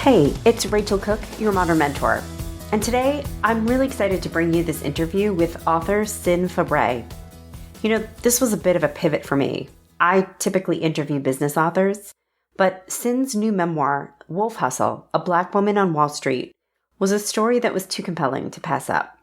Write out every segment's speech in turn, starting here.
Hey, it's Rachel Cooke, your modern mentor. And today, I'm really excited to bring you this interview with author Cin Fabré. You know, this was a bit of a pivot for me. I typically interview business authors, but Cin's new memoir, Wolf Hustle, A Black Woman on Wall Street, was a story that was too compelling to pass up.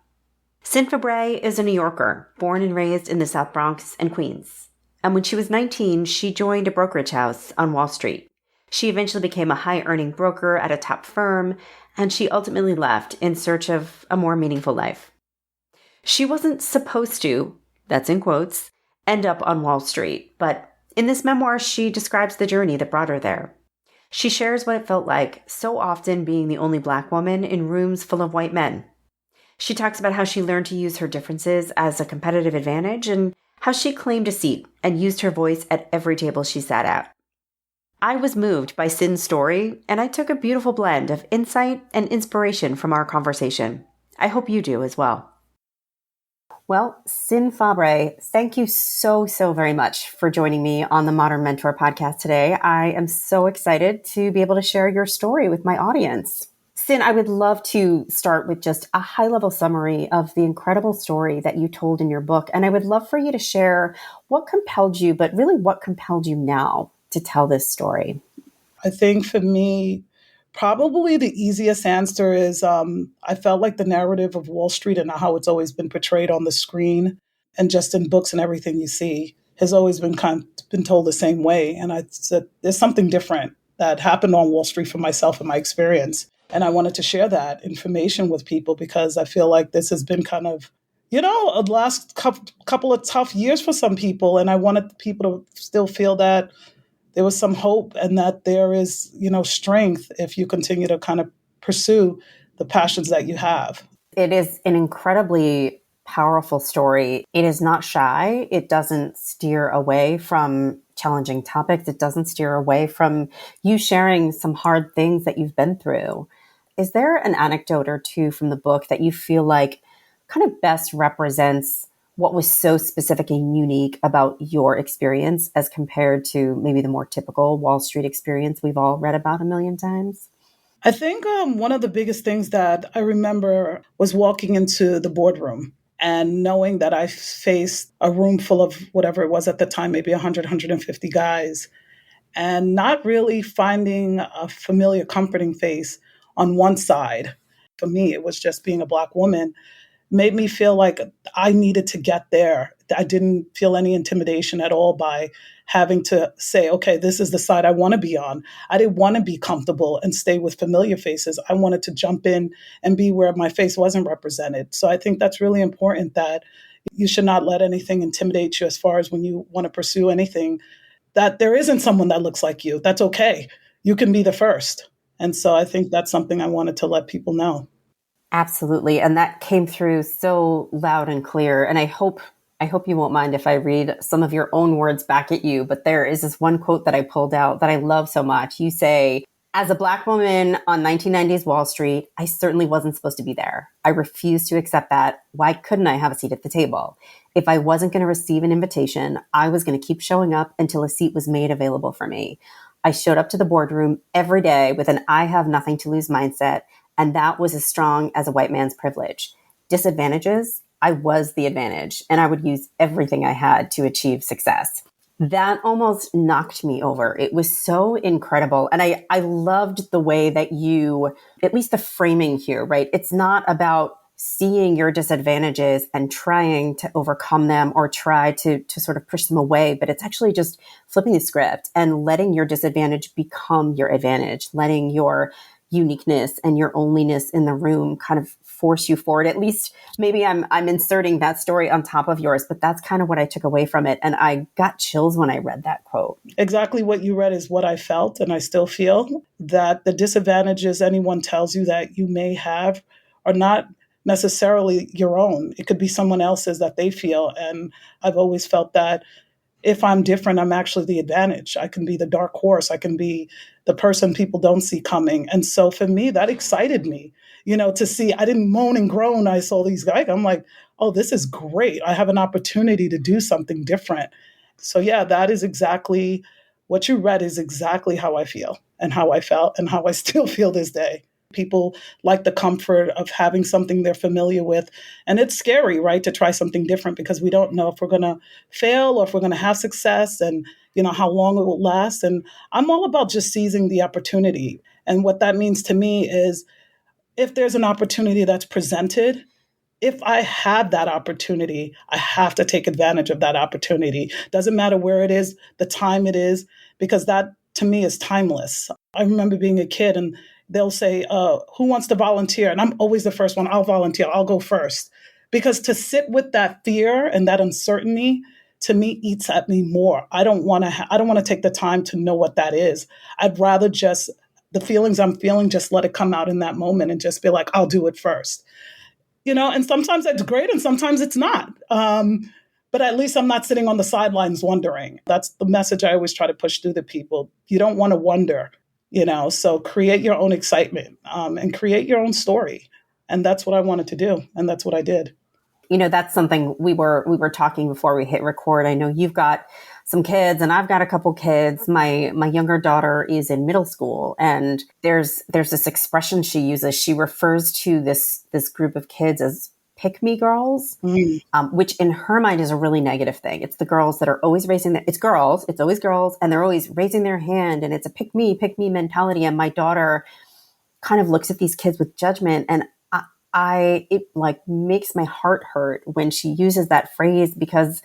Cin Fabré is a New Yorker, born and raised in the South Bronx and Queens. And when she was 19, she joined a brokerage house on Wall Street. She eventually became a high-earning broker at a top firm, and she ultimately left in search of a more meaningful life. She wasn't supposed to, that's in quotes, end up on Wall Street, but in this memoir, she describes the journey that brought her there. She shares what it felt like so often being the only Black woman in rooms full of white men. She talks about how she learned to use her differences as a competitive advantage and how she claimed a seat and used her voice at every table she sat at. I was moved by Cin's story, and I took a beautiful blend of insight and inspiration from our conversation. I hope you do as well. Well, Cin Fabré, thank you so very much for joining me on the Modern Mentor podcast today. I am so excited to be able to share your story with my audience. Cin, I would love to start with just a high-level summary of the incredible story that you told in your book, and I would love for you to share what compelled you, but really what compelled you now to tell this story? I think for me, probably the easiest answer is I felt like the narrative of Wall Street and how it's always been portrayed on the screen and just in books and everything you see has always been told the same way. And I said, there's something different that happened on Wall Street for myself and my experience. And I wanted to share that information with people because I feel like this has been kind of, a last couple of tough years for some people. And I wanted people to still feel that there was some hope and that there is, strength if you continue to kind of pursue the passions that you have. It is an incredibly powerful story. It is not shy. It doesn't steer away from challenging topics. It doesn't steer away from you sharing some hard things that you've been through. Is there an anecdote or two from the book that you feel like kind of best represents what was so specific and unique about your experience as compared to maybe the more typical Wall Street experience we've all read about a million times? I think one of the biggest things that I remember was walking into the boardroom and knowing that I faced a room full of whatever it was at the time, maybe 100, 150 guys, and not really finding a familiar, comforting face on one side. For me, it was just being a Black woman made me feel like I needed to get there. I didn't feel any intimidation at all by having to say, okay, this is the side I want to be on. I didn't want to be comfortable and stay with familiar faces. I wanted to jump in and be where my face wasn't represented. So I think that's really important that you should not let anything intimidate you as far as when you want to pursue anything, that there isn't someone that looks like you. That's okay. You can be the first. And so I think that's something I wanted to let people know. Absolutely. And that came through so loud and clear. And I hope you won't mind if I read some of your own words back at you. But there is this one quote that I pulled out that I love so much. You say, "As a Black woman on 1990s Wall Street, I certainly wasn't supposed to be there. I refused to accept that. Why couldn't I have a seat at the table? If I wasn't going to receive an invitation, I was going to keep showing up until a seat was made available for me. I showed up to the boardroom every day with an I have nothing to lose mindset. And that was as strong as a white man's privilege. Disadvantages, I was the advantage, and I would use everything I had to achieve success." That almost knocked me over. It was so incredible. And I loved the way that you, at least the framing here, right? It's not about seeing your disadvantages and trying to overcome them or try to sort of push them away, but it's actually just flipping the script and letting your disadvantage become your advantage, letting your uniqueness and your onlyness in the room kind of force you forward. At least maybe I'm inserting that story on top of yours, but that's kind of what I took away from it. And I got chills when I read that quote. Exactly what you read is what I felt, and I still feel that the disadvantages anyone tells you that you may have are not necessarily your own. It could be someone else's that they feel. And I've always felt that if I'm different, I'm actually the advantage. I can be the dark horse. I can be the person people don't see coming. And so for me, that excited me, to see. I didn't moan and groan. I saw these guys. I'm like, oh, this is great. I have an opportunity to do something different. So yeah, that is exactly what you read is exactly how I feel and how I felt and how I still feel this day. People like the comfort of having something they're familiar with. And it's scary, right, to try something different because we don't know if we're going to fail or if we're going to have success and, how long it will last. And I'm all about just seizing the opportunity. And what that means to me is if there's an opportunity that's presented, if I have that opportunity, I have to take advantage of that opportunity. Doesn't matter where it is, the time it is, because that to me is timeless. I remember being a kid and they'll say, who wants to volunteer? And I'm always the first one. I'll volunteer. I'll go first. Because to sit with that fear and that uncertainty to me eats at me more. I don't want to I don't want to take the time to know what that is. I'd rather just the feelings I'm feeling, just let it come out in that moment and just be like, I'll do it first. And sometimes that's great and sometimes it's not. But at least I'm not sitting on the sidelines wondering. That's the message I always try to push through to people. You don't want to wonder, so create your own excitement and create your own story. And that's what I wanted to do. And that's what I did. That's something we were talking before we hit record. I know you've got some kids and I've got a couple kids. My younger daughter is in middle school and there's this expression she uses. She refers to this group of kids as pick-me girls, which in her mind is a really negative thing. It's the girls that are always it's girls, it's always girls, and they're always raising their hand and it's a pick me mentality. And my daughter kind of looks at these kids with judgment, and it like makes my heart hurt when she uses that phrase, because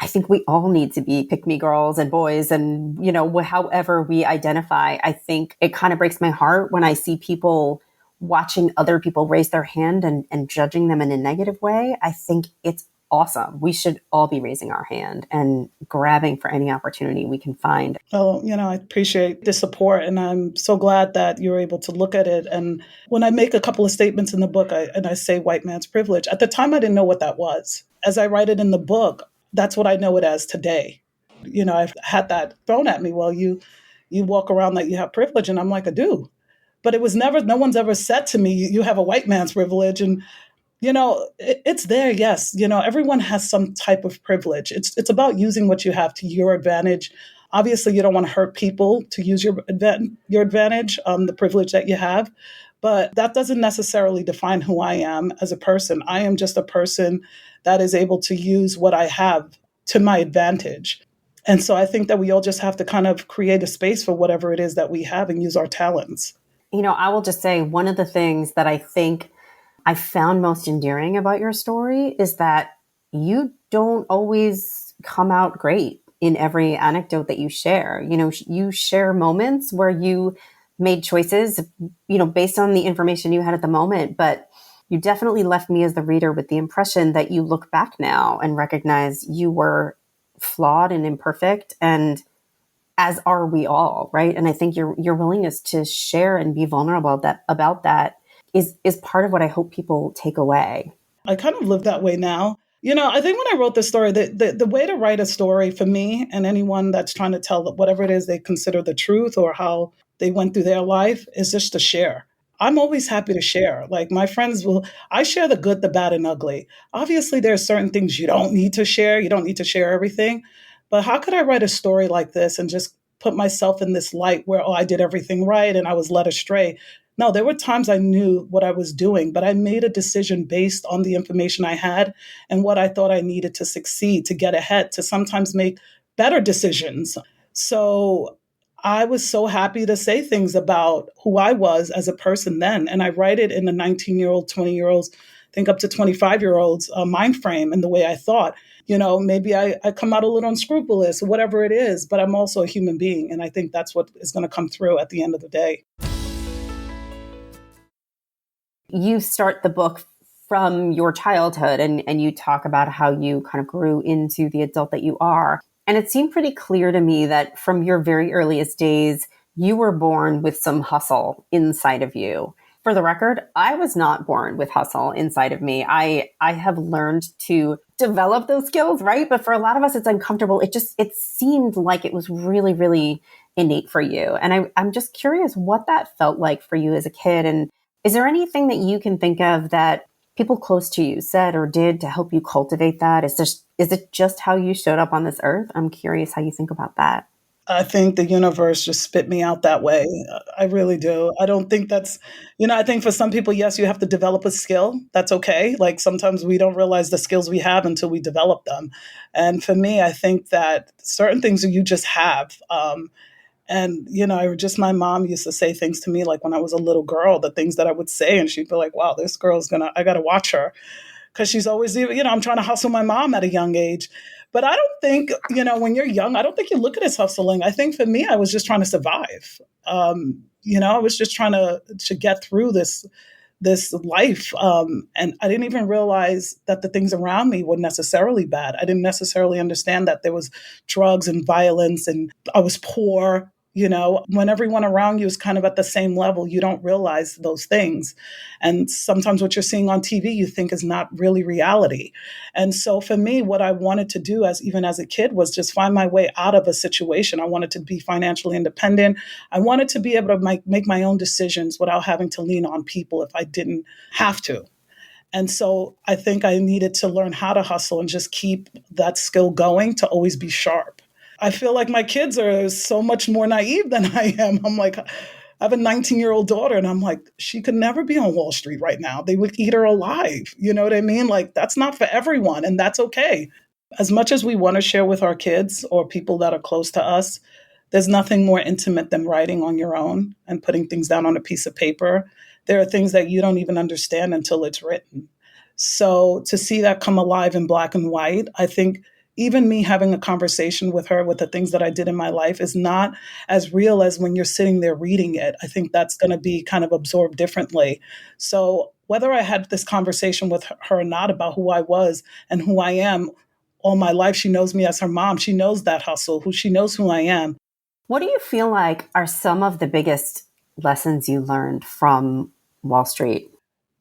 I think we all need to be pick me girls and boys and, however we identify. I think it kind of breaks my heart when I see people watching other people raise their hand and judging them in a negative way. I think it's awesome. We should all be raising our hand and grabbing for any opportunity we can find. Well, I appreciate the support and I'm so glad that you're able to look at it. And when I make a couple of statements in the book I say white man's privilege, at the time I didn't know what that was. As I write it in the book, that's what I know it as today. I've had that thrown at me. Well, you walk around that you have privilege. And I'm like, I do. But it was never, no one's ever said to me, you have a white man's privilege. And it's there. Yes. Everyone has some type of privilege. It's about using what you have to your advantage. Obviously, you don't want to hurt people to use your advantage, the privilege that you have. But that doesn't necessarily define who I am as a person. I am just a person that is able to use what I have to my advantage. And so I think that we all just have to kind of create a space for whatever it is that we have and use our talents. I will just say one of the things that I think I found most endearing about your story is that you don't always come out great in every anecdote that you share. You share moments where you made choices, based on the information you had at the moment, but you definitely left me as the reader with the impression that you look back now and recognize you were flawed and imperfect, and as are we all, right? And I think your willingness to share and be vulnerable about that is part of what I hope people take away. I kind of live that way now. I think when I wrote this story, the way to write a story for me and anyone that's trying to tell whatever it is they consider the truth or how they went through their life is just to share. I'm always happy to share. Like my friends I share the good, the bad, and ugly. Obviously, there are certain things you don't need to share. You don't need to share everything. But how could I write a story like this and just put myself in this light where, I did everything right and I was led astray? No, there were times I knew what I was doing, but I made a decision based on the information I had and what I thought I needed to succeed, to get ahead, to sometimes make better decisions. So I was so happy to say things about who I was as a person then. And I write it in the 19-year-old, 20-year-olds, I think up to 25-year-olds mind frame and the way I thought. Maybe I come out a little unscrupulous or whatever it is, but I'm also a human being. And I think that's what is going to come through at the end of the day. You start the book from your childhood and you talk about how you kind of grew into the adult that you are. And it seemed pretty clear to me that from your very earliest days, you were born with some hustle inside of you. For the record, I was not born with hustle inside of me. I have learned to develop those skills, right? But for a lot of us, it's uncomfortable. It seemed like it was really, really innate for you. And I'm just curious what that felt like for you as a kid. And is there anything that you can think of that people close to you said or did to help you cultivate that? Is it just how you showed up on this earth? I'm curious how you think about that. I think the universe just spit me out that way. I really do. I don't think I think for some people, yes, you have to develop a skill. That's okay. Like sometimes we don't realize the skills we have until we develop them. And for me, I think that certain things you just have. And, my mom used to say things to me like when I was a little girl, the things that I would say, and she'd be like, wow, this I got to watch her because she's always, I'm trying to hustle my mom at a young age. But I don't think, when you're young, I don't think you look at it as hustling. I think for me, I was just trying to survive. I was just trying to get through this life. And I didn't even realize that the things around me were necessarily bad. I didn't necessarily understand that there was drugs and violence and I was poor. When everyone around you is kind of at the same level, you don't realize those things. And sometimes what you're seeing on TV, you think is not really reality. And so for me, what I wanted to do even as a kid was just find my way out of a situation. I wanted to be financially independent. I wanted to be able to make my own decisions without having to lean on people if I didn't have to. And so I think I needed to learn how to hustle and just keep that skill going to always be sharp. I feel like my kids are so much more naive than I am. I'm like, I have a 19-year-old daughter, and I'm like, she could never be on Wall Street right now. They would eat her alive. You know what I mean? Like, that's not for everyone, and that's okay. As much as we want to share with our kids or people that are close to us, there's nothing more intimate than writing on your own and putting things down on a piece of paper. There are things that you don't even understand until it's written. So to see that come alive in black and white, I think even me having a conversation with her with the things that I did in my life is not as real as when you're sitting there reading it. I think that's going to be kind of absorbed differently. So whether I had this conversation with her or not about who I was and who I am all my life, she knows me as her mom. She knows that hustle, she knows who I am. What do you feel like are some of the biggest lessons you learned from Wall Street?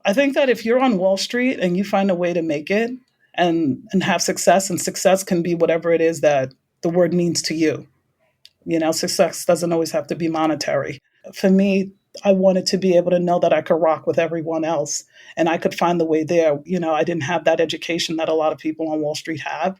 I think that if you're on Wall Street and you find a way to make it and have success, and success can be whatever it is that the word means to you. Success doesn't always have to be monetary. For me, I wanted to be able to know that I could rock with everyone else and I could find the way there. I didn't have that education that a lot of people on Wall Street have.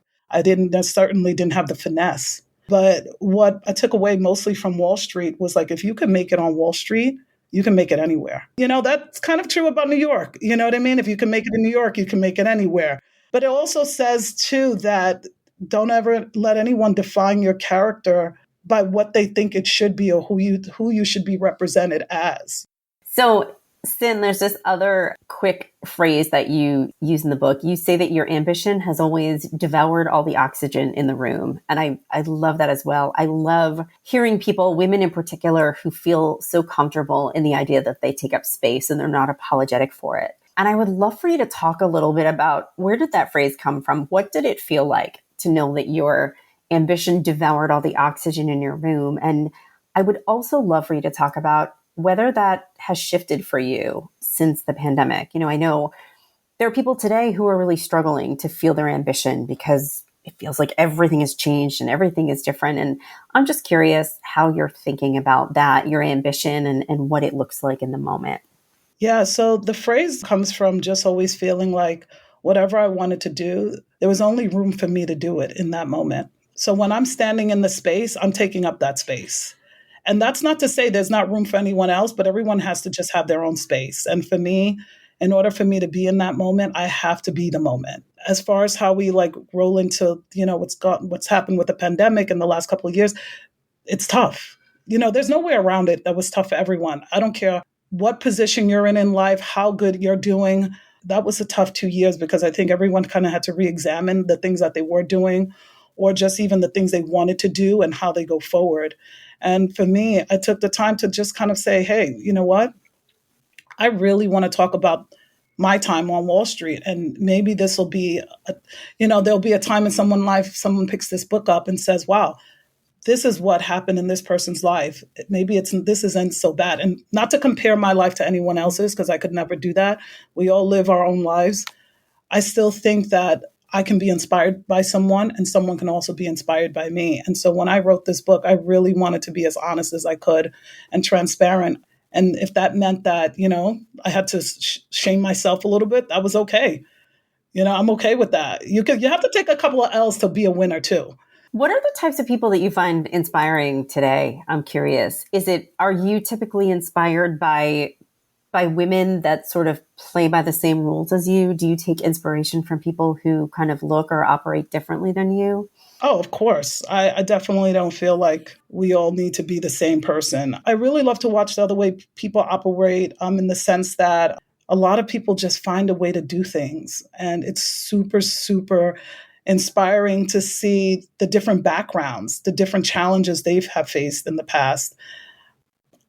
Certainly didn't have the finesse. But what I took away mostly from Wall Street was like, if you can make it on Wall Street, you can make it anywhere. That's kind of true about New York. You know what I mean? If you can make it in New York, you can make it anywhere. But it also says, too, that don't ever let anyone define your character by what they think it should be or who you should be represented as. So, Cin, there's this other quick phrase that you use in the book. You say that your ambition has always devoured all the oxygen in the room. And I love that as well. I love hearing people, women in particular, who feel so comfortable in the idea that they take up space and they're not apologetic for it. And I would love for you to talk a little bit about where did that phrase come from? What did it feel like to know that your ambition devoured all the oxygen in your room? And I would also love for you to talk about whether that has shifted for you since the pandemic. I know there are people today who are really struggling to feel their ambition because it feels like everything has changed and everything is different. And I'm just curious how you're thinking about that, your ambition and what it looks like in the moment. Yeah, so the phrase comes from just always feeling like whatever I wanted to do, there was only room for me to do it in that moment. So when I'm standing in the space, I'm taking up that space. And that's not to say there's not room for anyone else, but everyone has to just have their own space. And for me, in order for me to be in that moment, I have to be the moment. As far as how we roll into, what's happened with the pandemic in the last couple of years, it's tough. There's no way around it. That was tough for everyone. I don't care what position you're in life, how good you're doing. That was a tough 2 years because I think everyone kind of had to re-examine the things that they were doing or just even the things they wanted to do and how they go forward. And for me, I took the time to just kind of say, hey, you know what? I really want to talk about my time on Wall Street. And maybe this will be, there'll be a time in someone's life, someone picks this book up and says, wow, this is what happened in this person's life. Maybe this isn't so bad. And not to compare my life to anyone else's, because I could never do that. We all live our own lives. I still think that I can be inspired by someone and someone can also be inspired by me. And so when I wrote this book, I really wanted to be as honest as I could and transparent. And if that meant that, I had to shame myself a little bit, that was okay. I'm okay with that. You have to take a couple of L's to be a winner too. What are the types of people that you find inspiring today? I'm curious. Are you typically inspired by women that sort of play by the same rules as you? Do you take inspiration from people who kind of look or operate differently than you? Oh, of course. I definitely don't feel like we all need to be the same person. I really love to watch the other way people operate, in the sense that a lot of people just find a way to do things. And it's super, super inspiring to see the different backgrounds, the different challenges they've have faced in the past.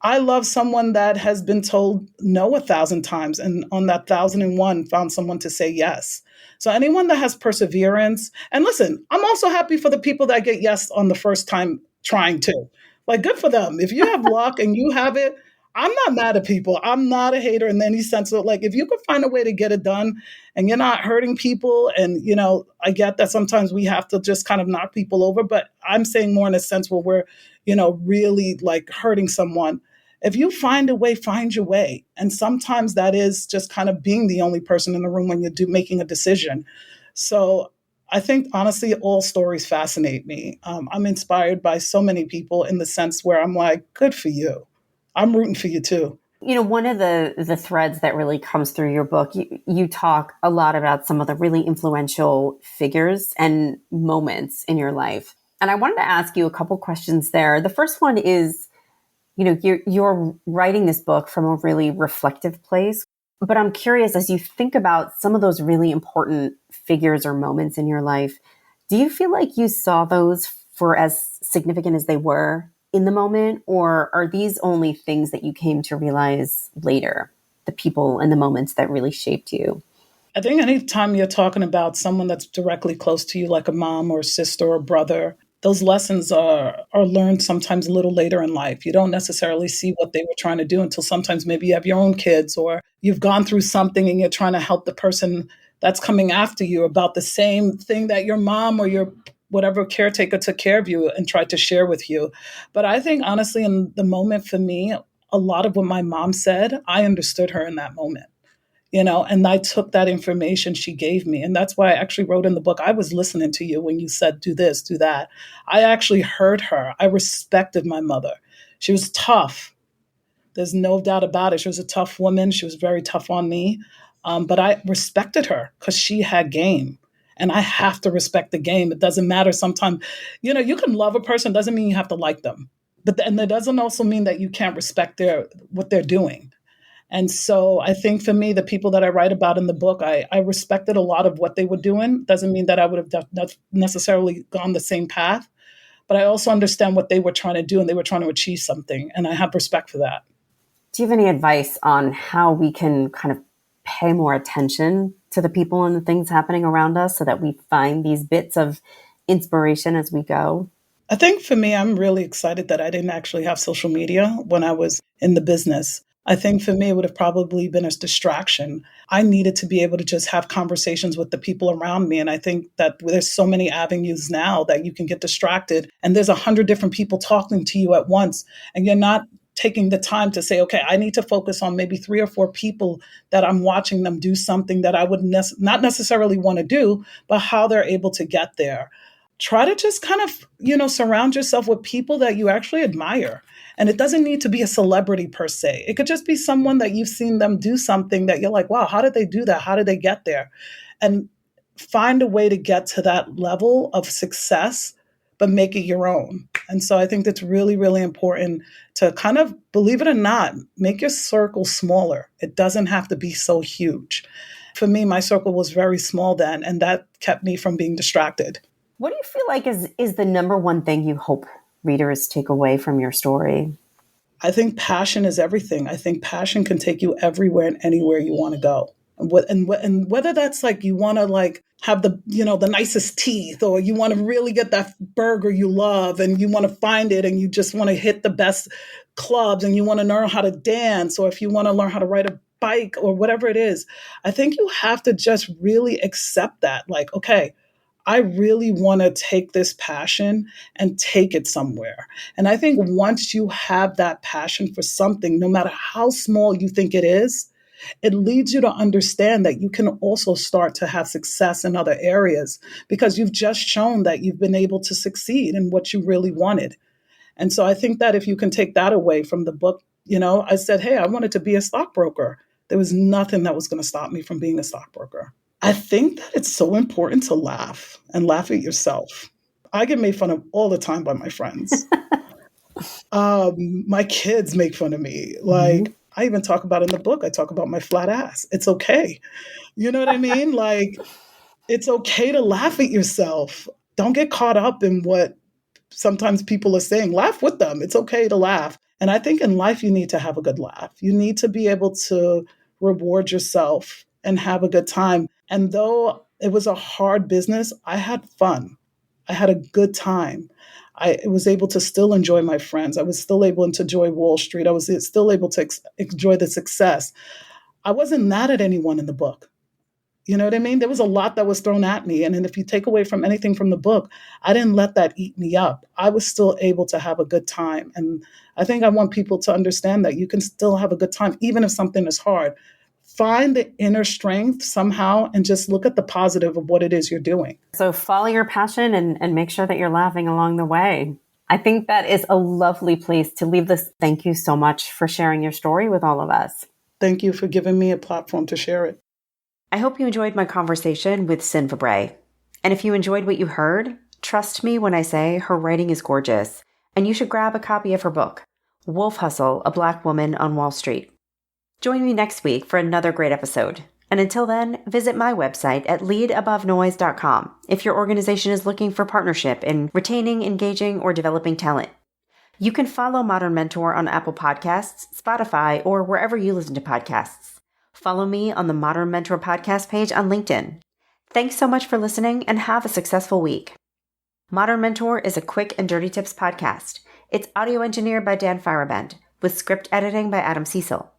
I love someone that has been told no 1,000 times and on that 1,001 found someone to say yes. So anyone that has perseverance, and listen, I'm also happy for the people that get yes on the first time trying to. Like, good for them. If you have luck and you have it, I'm not mad at people. I'm not a hater in any sense of, like, if you could find a way to get it done and you're not hurting people, and I get that sometimes we have to just kind of knock people over, but I'm saying more in a sense where we're, really like hurting someone. If you find a way, find your way. And sometimes that is just kind of being the only person in the room when you're making a decision. So I think honestly, all stories fascinate me. I'm inspired by so many people in the sense where I'm like, good for you. I'm rooting for you too. One of the threads that really comes through your book, you talk a lot about some of the really influential figures and moments in your life. And I wanted to ask you a couple questions there. The first one is, you're writing this book from a really reflective place, but I'm curious, as you think about some of those really important figures or moments in your life, do you feel like you saw those for as significant as they were in the moment, or are these only things that you came to realize later, the people and the moments that really shaped you? I think anytime you're talking about someone that's directly close to you, like a mom or a sister or brother, those lessons are learned sometimes a little later in life. You don't necessarily see what they were trying to do until sometimes maybe you have your own kids or you've gone through something and you're trying to help the person that's coming after you about the same thing that your mom or your whatever caretaker took care of you and tried to share with you. But I think honestly, in the moment for me, a lot of what my mom said, I understood her in that moment, and I took that information she gave me. And that's why I actually wrote in the book, I was listening to you when you said, do this, do that. I actually heard her. I respected my mother. She was tough. There's no doubt about it. She was a tough woman. She was very tough on me. But I respected her because she had game. And I have to respect the game. It doesn't matter sometimes. You can love a person, doesn't mean you have to like them. And that doesn't also mean that you can't respect what they're doing. And so I think for me, the people that I write about in the book, I respected a lot of what they were doing. Doesn't mean that I would have not necessarily gone the same path, but I also understand what they were trying to do and they were trying to achieve something. And I have respect for that. Do you have any advice on how we can kind of pay more attention to the people and the things happening around us so that we find these bits of inspiration as we go? I think for me, I'm really excited that I didn't actually have social media when I was in the business. I think for me, it would have probably been a distraction. I needed to be able to just have conversations with the people around me. And I think that there's so many avenues now that you can get distracted. And there's 100 different people talking to you at once. And you're not taking the time to say, okay, I need to focus on maybe 3 or 4 people that I'm watching them do something that I would not necessarily want to do, but how they're able to get there. Try to just kind of, surround yourself with people that you actually admire. And it doesn't need to be a celebrity per se. It could just be someone that you've seen them do something that you're like, wow, how did they do that? How did they get there? And find a way to get to that level of success, but make it your own. And so I think that's really, really important to kind of, believe it or not, make your circle smaller. It doesn't have to be so huge. For me, my circle was very small then, and that kept me from being distracted. What do you feel like is the number one thing you hope readers take away from your story? I think passion is everything. I think passion can take you everywhere and anywhere you want to go. And whether that's like you want to like have the nicest teeth, or you want to really get that burger you love and you want to find it and you just want to hit the best clubs and you want to learn how to dance, or if you want to learn how to ride a bike or whatever it is, I think you have to just really accept that. Like, okay, I really want to take this passion and take it somewhere. And I think once you have that passion for something, no matter how small you think it is, it leads you to understand that you can also start to have success in other areas because you've just shown that you've been able to succeed in what you really wanted. And so I think that if you can take that away from the book, I said, hey, I wanted to be a stockbroker. There was nothing that was going to stop me from being a stockbroker. I think that it's so important to laugh and laugh at yourself. I get made fun of all the time by my friends. My kids make fun of me. Like, I even talk about in the book, I talk about my flat ass. It's okay. You know what I mean? Like, it's okay to laugh at yourself. Don't get caught up in what sometimes people are saying. Laugh with them. It's okay to laugh. And I think in life, you need to have a good laugh. You need to be able to reward yourself and have a good time. And though it was a hard business, I had fun. I had a good time. I was able to still enjoy my friends. I was still able to enjoy Wall Street. I was still able to enjoy the success. I wasn't mad at anyone in the book. You know what I mean? There was a lot that was thrown at me. And then if you take away from anything from the book, I didn't let that eat me up. I was still able to have a good time. And I think I want people to understand that you can still have a good time, even if something is hard. Find the inner strength somehow and just look at the positive of what it is you're doing. So follow your passion and make sure that you're laughing along the way. I think that is a lovely place to leave this. Thank you so much for sharing your story with all of us. Thank you for giving me a platform to share it. I hope you enjoyed my conversation with Cin Fabré. And if you enjoyed what you heard, trust me when I say her writing is gorgeous, and you should grab a copy of her book, Wolf Hustle, A Black Woman on Wall Street. Join me next week for another great episode. And until then, visit my website at leadabovenoise.com if your organization is looking for partnership in retaining, engaging, or developing talent. You can follow Modern Mentor on Apple Podcasts, Spotify, or wherever you listen to podcasts. Follow me on the Modern Mentor podcast page on LinkedIn. Thanks so much for listening and have a successful week. Modern Mentor is a quick and dirty tips podcast. It's audio engineered by Dan Firabend with script editing by Adam Cecil.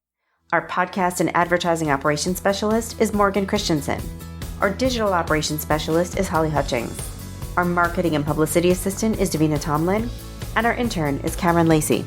Our podcast and advertising operations specialist is Morgan Christensen. Our digital operations specialist is Holly Hutchings. Our marketing and publicity assistant is Davina Tomlin. And our intern is Cameron Lacey.